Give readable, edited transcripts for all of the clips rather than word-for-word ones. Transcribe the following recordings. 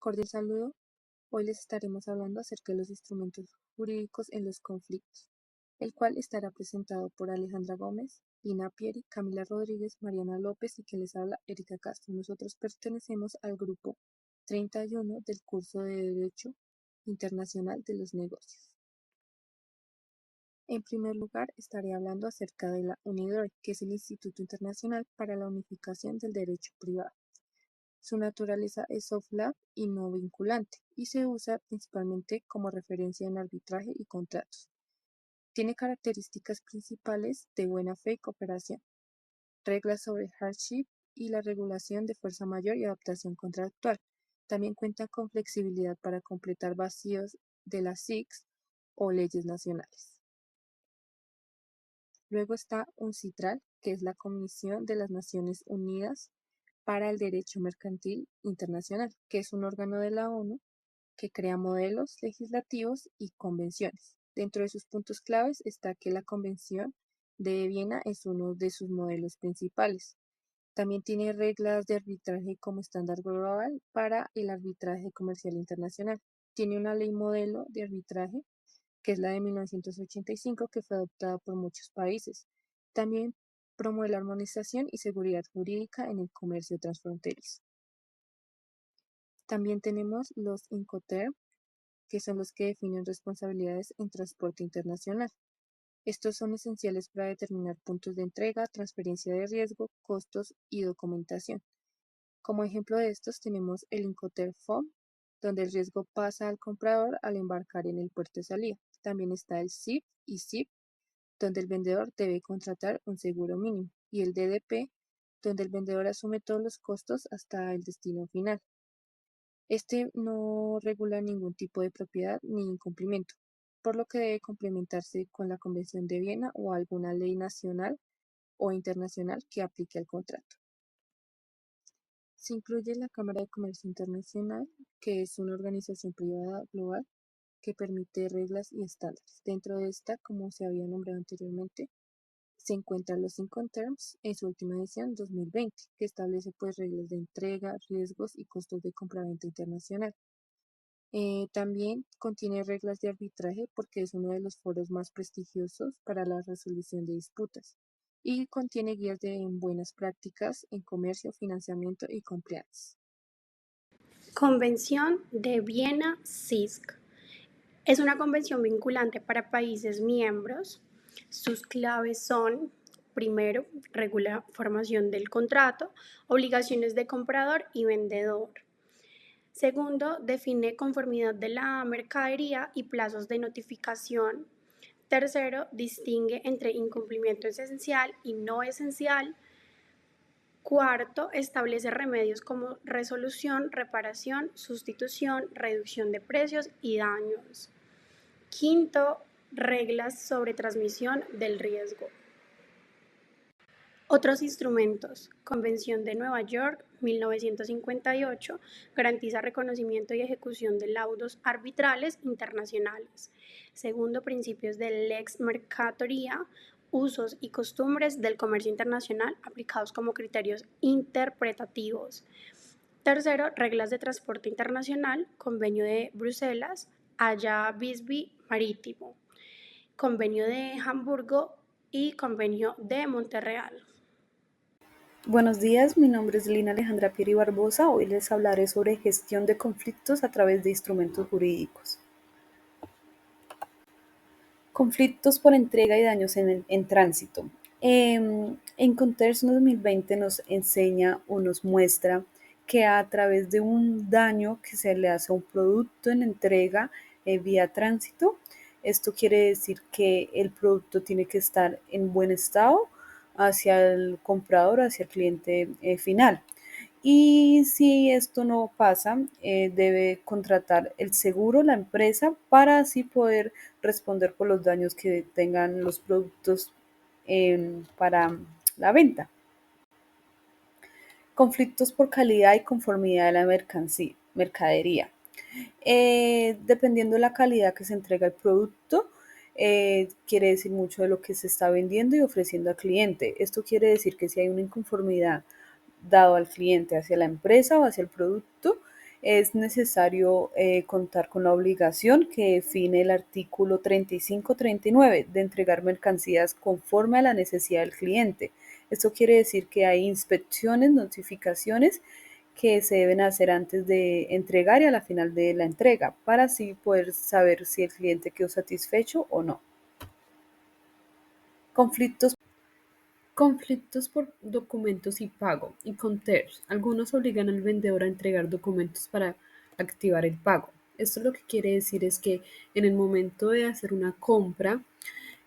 Cordial saludo. Hoy les estaremos hablando acerca de los instrumentos jurídicos en los conflictos, el cual estará presentado por Alejandra Gómez, Lina Pieri, Camila Rodríguez, Mariana López y quien les habla, Erika Castro. Nosotros pertenecemos al grupo 31 del curso de Derecho Internacional de los Negocios. En primer lugar, estaré hablando acerca de la UNIDROIT, que es el Instituto Internacional para la Unificación del Derecho Privado. Su naturaleza es soft law y no vinculante, y se usa principalmente como referencia en arbitraje y contratos. Tiene características principales de buena fe y cooperación, reglas sobre hardship y la regulación de fuerza mayor y adaptación contractual. También cuenta con flexibilidad para completar vacíos de las SICs o leyes nacionales. Luego está UNCITRAL, que es la Comisión de las Naciones Unidas para el Derecho Mercantil Internacional, que es un órgano de la ONU que crea modelos legislativos y convenciones. Dentro de sus puntos claves está que la Convención de Viena es uno de sus modelos principales. También tiene reglas de arbitraje como estándar global para el arbitraje comercial internacional. Tiene una ley modelo de arbitraje, que es la de 1985, que fue adoptada por muchos países. También promueve la armonización y seguridad jurídica en el comercio transfronterizo. También tenemos los Incoterm, que son los que definen responsabilidades en transporte internacional. Estos son esenciales para determinar puntos de entrega, transferencia de riesgo, costos y documentación. Como ejemplo de estos tenemos el Incoterm FOM, donde el riesgo pasa al comprador al embarcar en el puerto de salida. También está el SIP y SIP, donde el vendedor debe contratar un seguro mínimo, y el DDP, donde el vendedor asume todos los costos hasta el destino final. Este no regula ningún tipo de propiedad ni incumplimiento, por lo que debe complementarse con la Convención de Viena o alguna ley nacional o internacional que aplique al contrato. Se incluye la Cámara de Comercio Internacional, que es una organización privada global que permite reglas y estándares. Dentro de esta, como se había nombrado anteriormente, se encuentran los Incoterms en su última edición 2020, que establece reglas de entrega, riesgos y costos de compraventa internacional. También contiene reglas de arbitraje porque es uno de los foros más prestigiosos para la resolución de disputas y contiene guías de buenas prácticas en comercio, financiamiento y compliance. Convención de Viena CISC. Es una convención vinculante para países miembros. Sus claves son: primero, regula formación del contrato, obligaciones de comprador y vendedor. Segundo, define conformidad de la mercadería y plazos de notificación. Tercero, distingue entre incumplimiento esencial y no esencial. Cuarto, establece remedios como resolución, reparación, sustitución, reducción de precios y daños. Quinto, reglas sobre transmisión del riesgo. Otros instrumentos. Convención de Nueva York, 1958, garantiza reconocimiento y ejecución de laudos arbitrales internacionales. Segundo, principios de lex mercatoria, usos y costumbres del comercio internacional aplicados como criterios interpretativos. Tercero, reglas de transporte internacional, Convenio de Bruselas, Haya Visby Marítimo, Convenio de Hamburgo y Convenio de Montreal. Buenos días, mi nombre es Lina Alejandra Pieri Barbosa. Hoy les hablaré sobre gestión de conflictos a través de instrumentos jurídicos. Conflictos por entrega y daños en tránsito. Incoterms 2020 nos enseña o nos muestra que a través de un daño que se le hace a un producto en entrega vía tránsito, esto quiere decir que el producto tiene que estar en buen estado hacia el comprador, hacia el cliente final. Y si esto no pasa, debe contratar el seguro, la empresa, para así poder responder por los daños que tengan los productos para la venta. Conflictos por calidad y conformidad de la mercadería. Dependiendo de la calidad que se entrega el producto, quiere decir mucho de lo que se está vendiendo y ofreciendo al cliente. Esto quiere decir que si hay una inconformidad dado al cliente hacia la empresa o hacia el producto, es necesario contar con la obligación que define el artículo 35-39 de entregar mercancías conforme a la necesidad del cliente. Esto quiere decir que hay inspecciones, notificaciones que se deben hacer antes de entregar y a la final de la entrega, para así poder saber si el cliente quedó satisfecho o no. Conflictos Conflictos por documentos y pago y conters. Algunos obligan al vendedor a entregar documentos para activar el pago. Esto lo que quiere decir es que en el momento de hacer una compra,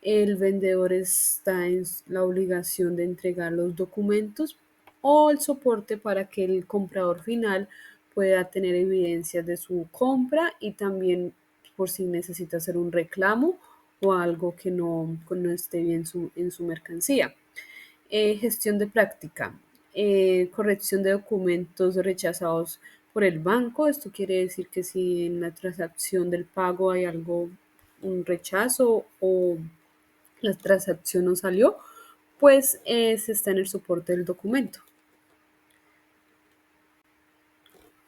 el vendedor está en la obligación de entregar los documentos o el soporte para que el comprador final pueda tener evidencias de su compra y también por si necesita hacer un reclamo o algo que no esté bien en su mercancía. Gestión de práctica, corrección de documentos rechazados por el banco. Esto quiere decir que si en la transacción del pago hay algo, un rechazo o la transacción no salió, pues se está en el soporte del documento.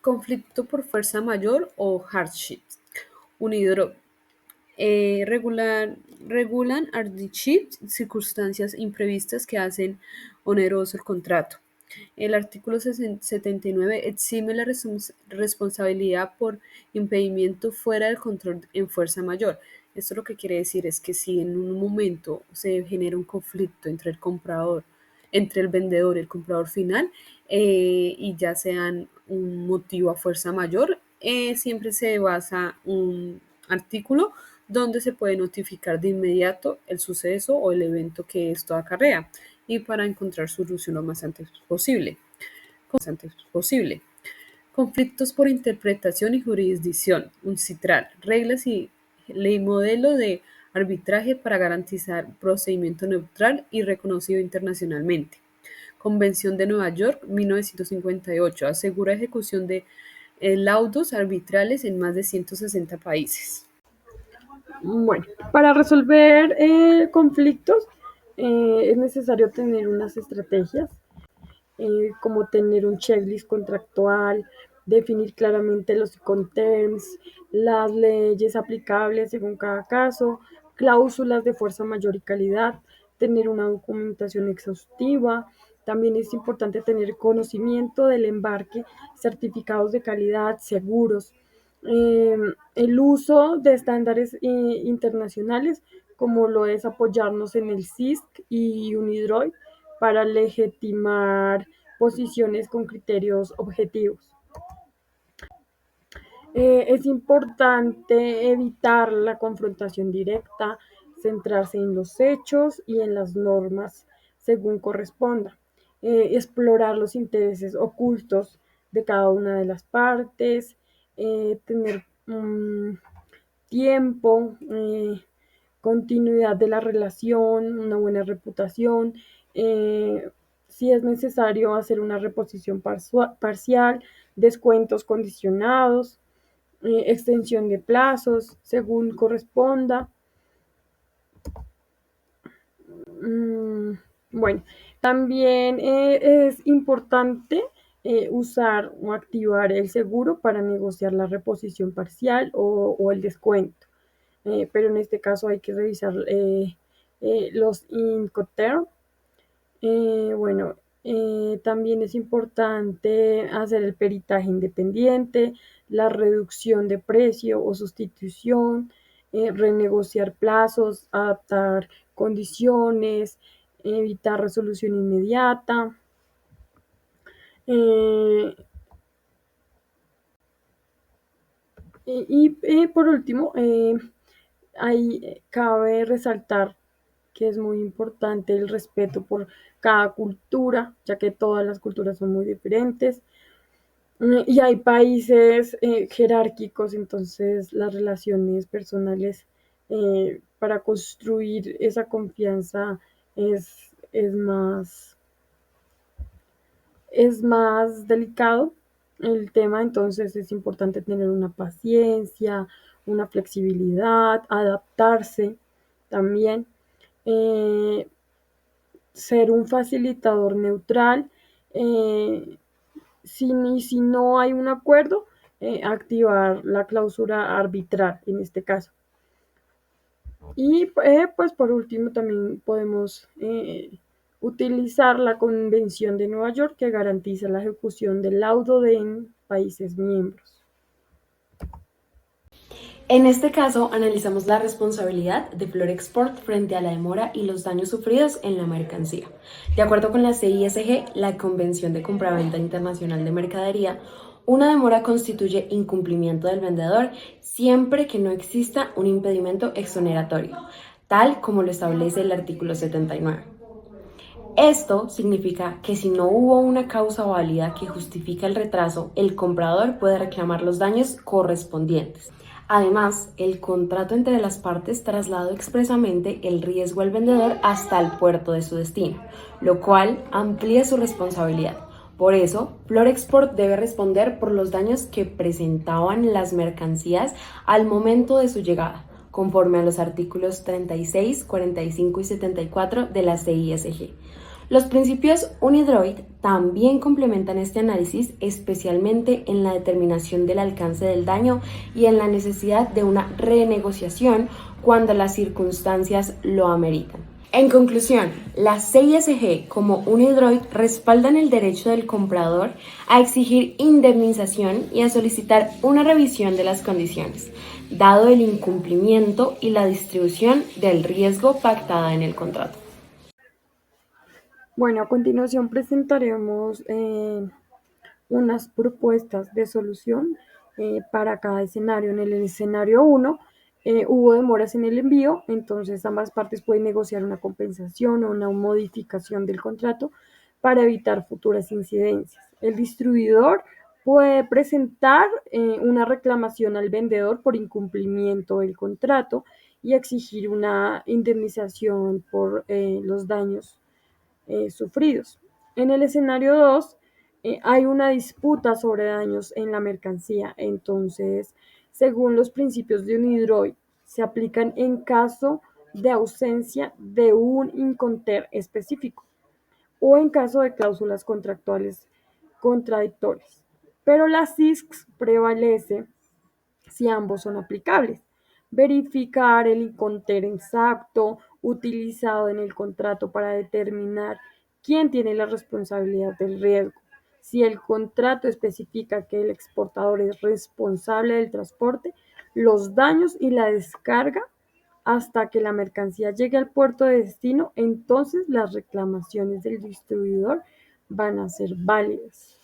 Conflicto por fuerza mayor o hardship. Unidro regulan hardship, circunstancias imprevistas que hacen oneroso el contrato. El artículo 79 exime la responsabilidad por impedimento fuera del control en fuerza mayor. Esto lo que quiere decir es que si en un momento se genera un conflicto entre el comprador, entre el vendedor y el comprador final, y ya sean un motivo a fuerza mayor, siempre se basa un artículo donde se puede notificar de inmediato el suceso o el evento que esto acarrea y para encontrar solución lo más antes posible. Conflictos por interpretación y jurisdicción, un citral, reglas y ley modelo de arbitraje para garantizar procedimiento neutral y reconocido internacionalmente. Convención de Nueva York, 1958, asegura ejecución de laudos arbitrales en más de 160 países. Bueno, para resolver conflictos es necesario tener unas estrategias como tener un checklist contractual, definir claramente los Incoterms, las leyes aplicables según cada caso, cláusulas de fuerza mayor y calidad, tener una documentación exhaustiva. También es importante tener conocimiento del embarque, certificados de calidad, seguros, el uso de estándares internacionales, como lo es apoyarnos en el CISC y UNIDROIT para legitimar posiciones con criterios objetivos. Es importante evitar la confrontación directa, centrarse en los hechos y en las normas según corresponda. Explorar los intereses ocultos de cada una de las partes, tener tiempo, continuidad de la relación, una buena reputación, si es necesario hacer una reposición parcial, descuentos condicionados, extensión de plazos según corresponda. Bueno, también es importante usar o activar el seguro para negociar la reposición parcial o el descuento. Pero en este caso hay que revisar los Incoterms. Bueno, también es importante hacer el peritaje independiente, la reducción de precio o sustitución, renegociar plazos, adaptar condiciones, evitar resolución inmediata. Eh, y por último, ahí cabe resaltar que es muy importante el respeto por cada cultura, ya que todas las culturas son muy diferentes. Y hay países jerárquicos, entonces las relaciones personales para construir esa confianza es más, es más delicado el tema, entonces es importante tener una paciencia, una flexibilidad, adaptarse también, eh, ser un facilitador neutral. Si no hay un acuerdo, activar la cláusula arbitral en este caso. Y pues por último también podemos utilizar la Convención de Nueva York que garantiza la ejecución del laudo en países miembros. En este caso, analizamos la responsabilidad de Florexport frente a la demora y los daños sufridos en la mercancía. De acuerdo con la CISG, la Convención de Compraventa Internacional de Mercadería, una demora constituye incumplimiento del vendedor siempre que no exista un impedimento exoneratorio, tal como lo establece el artículo 79. Esto significa que si no hubo una causa válida que justifique el retraso, el comprador puede reclamar los daños correspondientes. Además, el contrato entre las partes trasladó expresamente el riesgo al vendedor hasta el puerto de su destino, lo cual amplía su responsabilidad. Por eso, Florexport debe responder por los daños que presentaban las mercancías al momento de su llegada, conforme a los artículos 36, 45 y 74 de la CISG. Los principios Unidroit también complementan este análisis, especialmente en la determinación del alcance del daño y en la necesidad de una renegociación cuando las circunstancias lo ameritan. En conclusión, la CISG como Unidroit respaldan el derecho del comprador a exigir indemnización y a solicitar una revisión de las condiciones, dado el incumplimiento y la distribución del riesgo pactada en el contrato. Bueno, a continuación presentaremos unas propuestas de solución para cada escenario. En el escenario 1 hubo demoras en el envío, entonces ambas partes pueden negociar una compensación o una modificación del contrato para evitar futuras incidencias. El distribuidor puede presentar una reclamación al vendedor por incumplimiento del contrato y exigir una indemnización por los daños sufridos. En el escenario 2 hay una disputa sobre daños en la mercancía, entonces, según los principios de Unidroit, se aplican en caso de ausencia de un inconter específico o en caso de cláusulas contractuales contradictorias. Pero la CISC prevalece si ambos son aplicables. Verificar el inconter exacto utilizado en el contrato para determinar quién tiene la responsabilidad del riesgo. Si el contrato especifica que el exportador es responsable del transporte, los daños y la descarga hasta que la mercancía llegue al puerto de destino, entonces las reclamaciones del distribuidor van a ser válidas.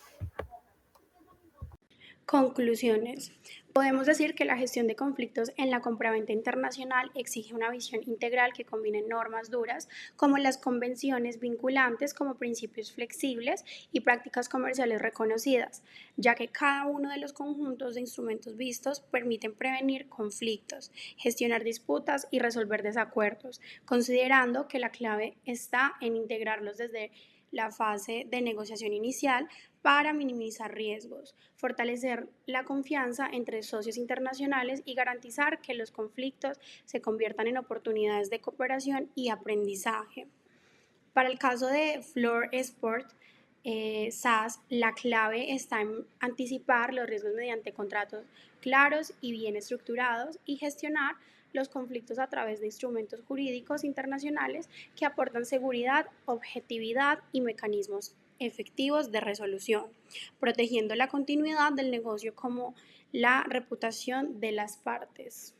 Conclusiones. Podemos decir que la gestión de conflictos en la compraventa internacional exige una visión integral que combine normas duras como las convenciones vinculantes como principios flexibles y prácticas comerciales reconocidas, ya que cada uno de los conjuntos de instrumentos vistos permiten prevenir conflictos, gestionar disputas y resolver desacuerdos, considerando que la clave está en integrarlos desde la fase de negociación inicial para minimizar riesgos, fortalecer la confianza entre socios internacionales y garantizar que los conflictos se conviertan en oportunidades de cooperación y aprendizaje. Para el caso de Florexport SAS, la clave está en anticipar los riesgos mediante contratos claros y bien estructurados y gestionar los conflictos a través de instrumentos jurídicos internacionales que aportan seguridad, objetividad y mecanismos efectivos de resolución, protegiendo la continuidad del negocio como la reputación de las partes.